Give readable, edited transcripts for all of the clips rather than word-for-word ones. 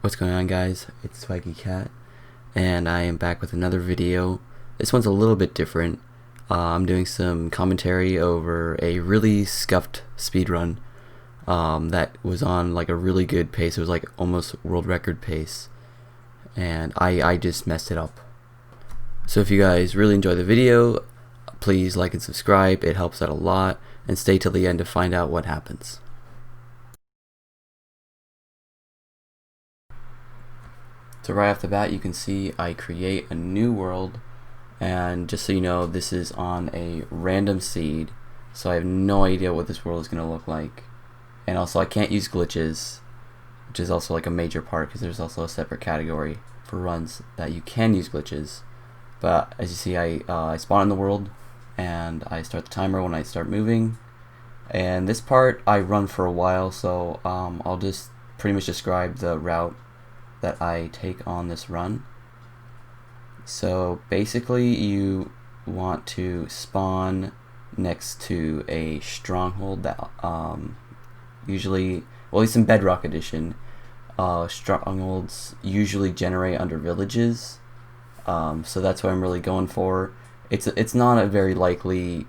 What's going on, guys? It's Spiky Cat, and I am back with another video. This one's a little bit different. I'm doing some commentary over a really scuffed speedrun that was on like a really good pace. It was like almost world record pace, and I just messed it up. So if you guys really enjoy the video, please like and subscribe. It helps out a lot, and stay till the end to find out what happens. So right off the bat, you can see I create a new world, and just so you know, this is on a random seed, so I have no idea what this world is going to look like. And also I can't use glitches, which is also like a major part, because there's also a separate category for runs that you can use glitches. But as you see, I spawn in the world, and I start the timer when I start moving. And this part I run for a while, so I'll just pretty much describe the route that I take on this run. So basically, you want to spawn next to a stronghold that usually, well, at least in Bedrock Edition, strongholds usually generate under villages. So that's what I'm really going for. It's not a very likely,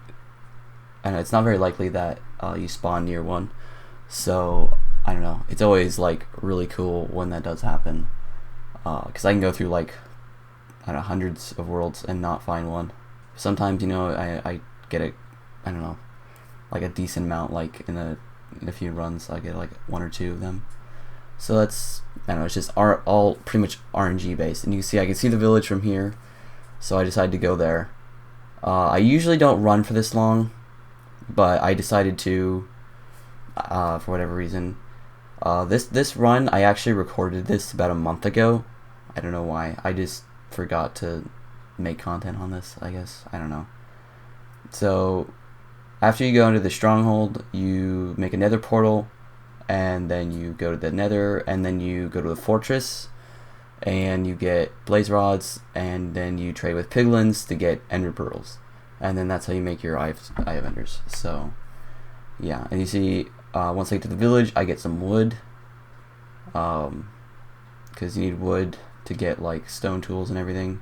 and it's not very likely that you spawn near one. So I don't know, it's always like really cool when that does happen, because I can go through like, I don't know, hundreds of worlds and not find one. Sometimes, you know, I get I don't know, like a decent amount, like in a few runs I get like one or two of them. So that's, I don't know, it's just all pretty much RNG based. And you can see the village from here, so I decided to go there. I usually don't run for this long, but I decided to, for whatever reason. This run, I actually recorded this about a month ago. I don't know why. I just forgot to make content on this, I guess. I don't know. So after you go into the stronghold, you make a nether portal, and then you go to the nether, and then you go to the fortress, and you get blaze rods, and then you trade with piglins to get ender pearls, and then that's how you make your eye of enders. So yeah, and you see, once I get to the village, I get some wood, because you need wood to get like stone tools and everything,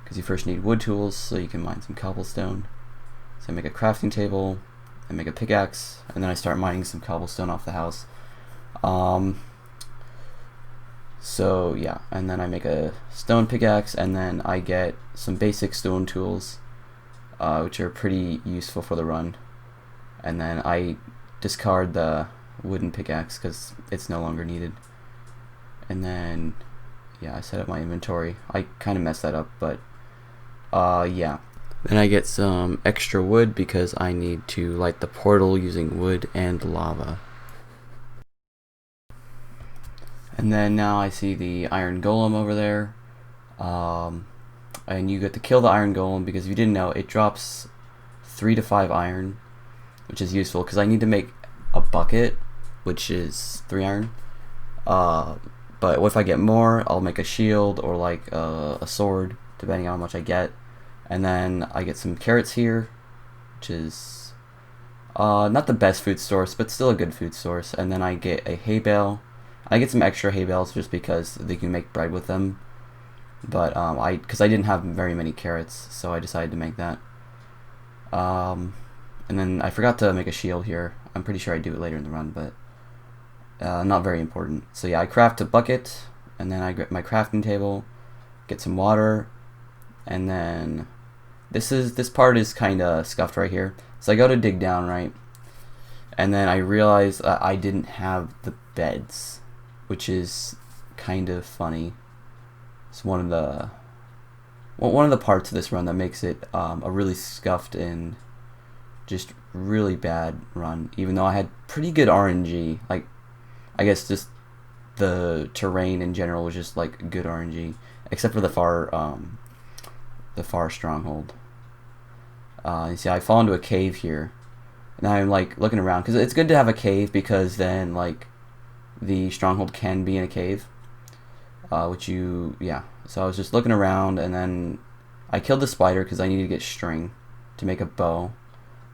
because you first need wood tools so you can mine some cobblestone. So I make a crafting table, I make a pickaxe, and then I start mining some cobblestone off the house. So yeah, and then I make a stone pickaxe, and then I get some basic stone tools, which are pretty useful for the run. And then I discard the wooden pickaxe because it's no longer needed. And then yeah, I set up my inventory. I kind of messed that up, but yeah. Then I get some extra wood because I need to light the portal using wood and lava. And then now I see the iron golem over there, and you get to kill the iron golem, because if you didn't know, it drops 3 to 5 iron, which is useful because I need to make a bucket, which is 3 iron. But if I get more, I'll make a shield or like a sword, depending on how much I get. And then I get some carrots here, which is not the best food source, but still a good food source. And then I get a hay bale. I get some extra hay bales just because they can make bread with them. But because I didn't have very many carrots, so I decided to make that. And then I forgot to make a shield here. I'm pretty sure I do it later in the run, but not very important. So yeah, I craft a bucket, and then I get my crafting table, get some water, and then this part is kind of scuffed right here. So I go to dig down, right, and then I realize I didn't have the beds, which is kind of funny. It's one of the parts of this run that makes it a really scuffed and just really bad run, even though I had pretty good RNG. Like, I guess just the terrain in general was just like good RNG, except for the far stronghold. You see, I fall into a cave here, and I'm like looking around, because it's good to have a cave, because then like the stronghold can be in a cave, yeah. So I was just looking around, and then I killed the spider because I needed to get string to make a bow.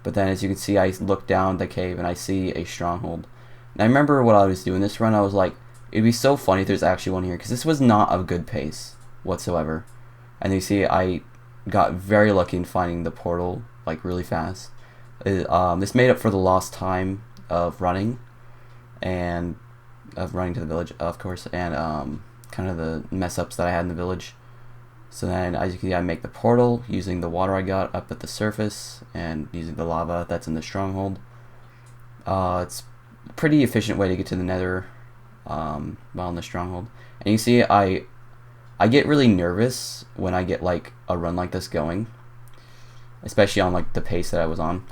But then, as you can see, I look down the cave and I see a stronghold. And I remember what I was doing this run. I was like, It'd be so funny if there's actually one here, because this was not a good pace whatsoever. And you see, I got very lucky in finding the portal like really fast. This made up for the lost time of running, and of running to the village, of course, and kind of the mess ups that I had in the village. So then, as you can see, I make the portal using the water I got up at the surface and using the lava that's in the stronghold. It's a pretty efficient way to get to the nether while in the stronghold. And you see, I get really nervous when I get like a run like this going, especially on like the pace that I was on.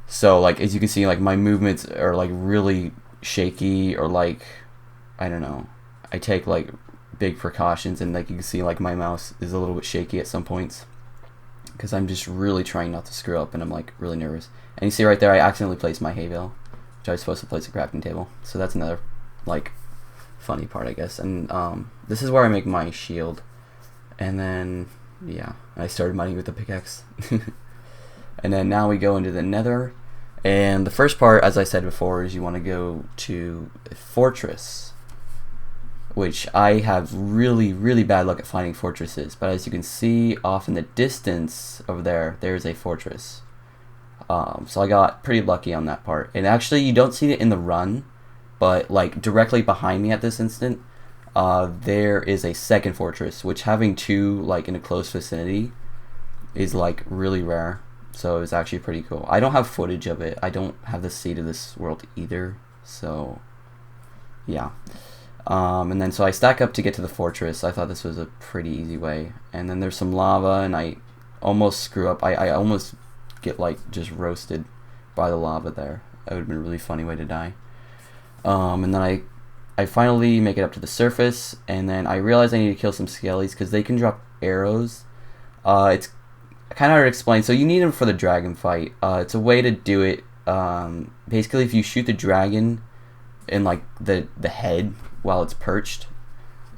So like, as you can see, like my movements are like really shaky, or like, I don't know, I take like big precautions, and like you can see, like my mouse is a little bit shaky at some points because I'm just really trying not to screw up, and I'm like really nervous. And you see right there, I accidentally placed my hay bale, which I was supposed to place a crafting table. So that's another like funny part, I guess. And this is where I make my shield, and then yeah, I started mining with the pickaxe. And then now we go into the nether, and the first part, as I said before, is you want to go to a fortress, which I have really bad luck at finding fortresses. But as you can see off in the distance over there, there's a fortress. So I got pretty lucky on that part. And actually, you don't see it in the run, but like directly behind me at this instant, there is a second fortress, which having two like in a close vicinity is like really rare. So it's actually pretty cool. I don't have footage of it. I don't have the seed of this world either. So yeah. And then so I stack up to get to the fortress. I thought this was a pretty easy way. And then there's some lava, and I almost screw up. I almost get like just roasted by the lava there. That would have been a really funny way to die. And then I finally make it up to the surface, and then I realize I need to kill some skellies because they can drop arrows. It's kind of hard to explain. So you need them for the dragon fight. It's a way to do it. Basically, if you shoot the dragon in like the head while it's perched,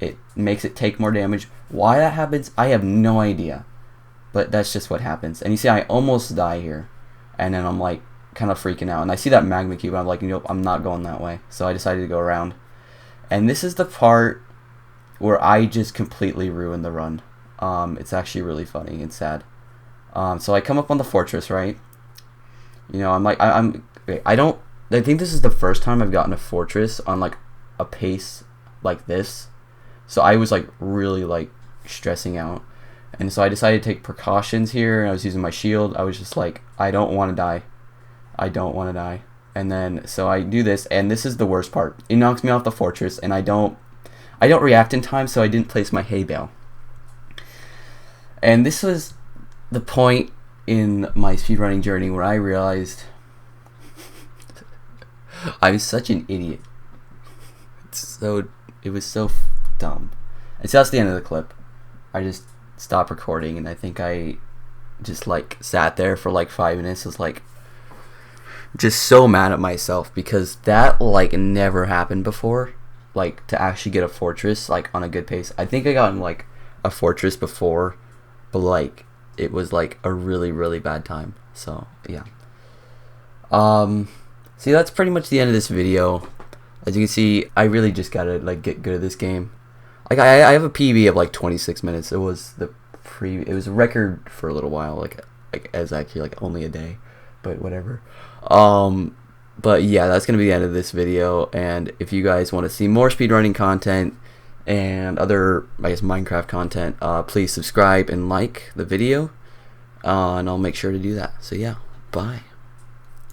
it makes it take more damage. Why that happens, I have no idea, but that's just what happens. And you see, I almost die here, and then I'm like kind of freaking out, and I see that magma cube, and I'm like, nope, I'm not going that way. So I decided to go around, and this is the part where I just completely ruined the run. It's actually really funny and sad. So I come up on the fortress, right? You know, I'm like, I think this is the first time I've gotten a fortress on like a pace like this. So I was like really like stressing out. And so I decided to take precautions here, and I was using my shield. I was just like, I don't want to die. I don't want to die. And then so I do this, and this is the worst part. It knocks me off the fortress, and I don't react in time, so I didn't place my hay bale. And this was the point in my speedrunning journey where I realized I was such an idiot. It was so dumb. And so that's the end of the clip. I just stopped recording, and I think I just like sat there for like 5 minutes. I was like just so mad at myself because that like never happened before. Like to actually get a fortress like on a good pace. I think I got in like a fortress before, but like it was like a really bad time. So yeah. See, that's pretty much the end of this video. As you can see, I really just gotta like get good at this game. Like I have a PB of like 26 minutes. It was it was a record for a little while. Like as actually like only a day, but whatever. But yeah, that's gonna be the end of this video. And if you guys want to see more speedrunning content and other, I guess, Minecraft content, please subscribe and like the video, and I'll make sure to do that. So yeah, bye.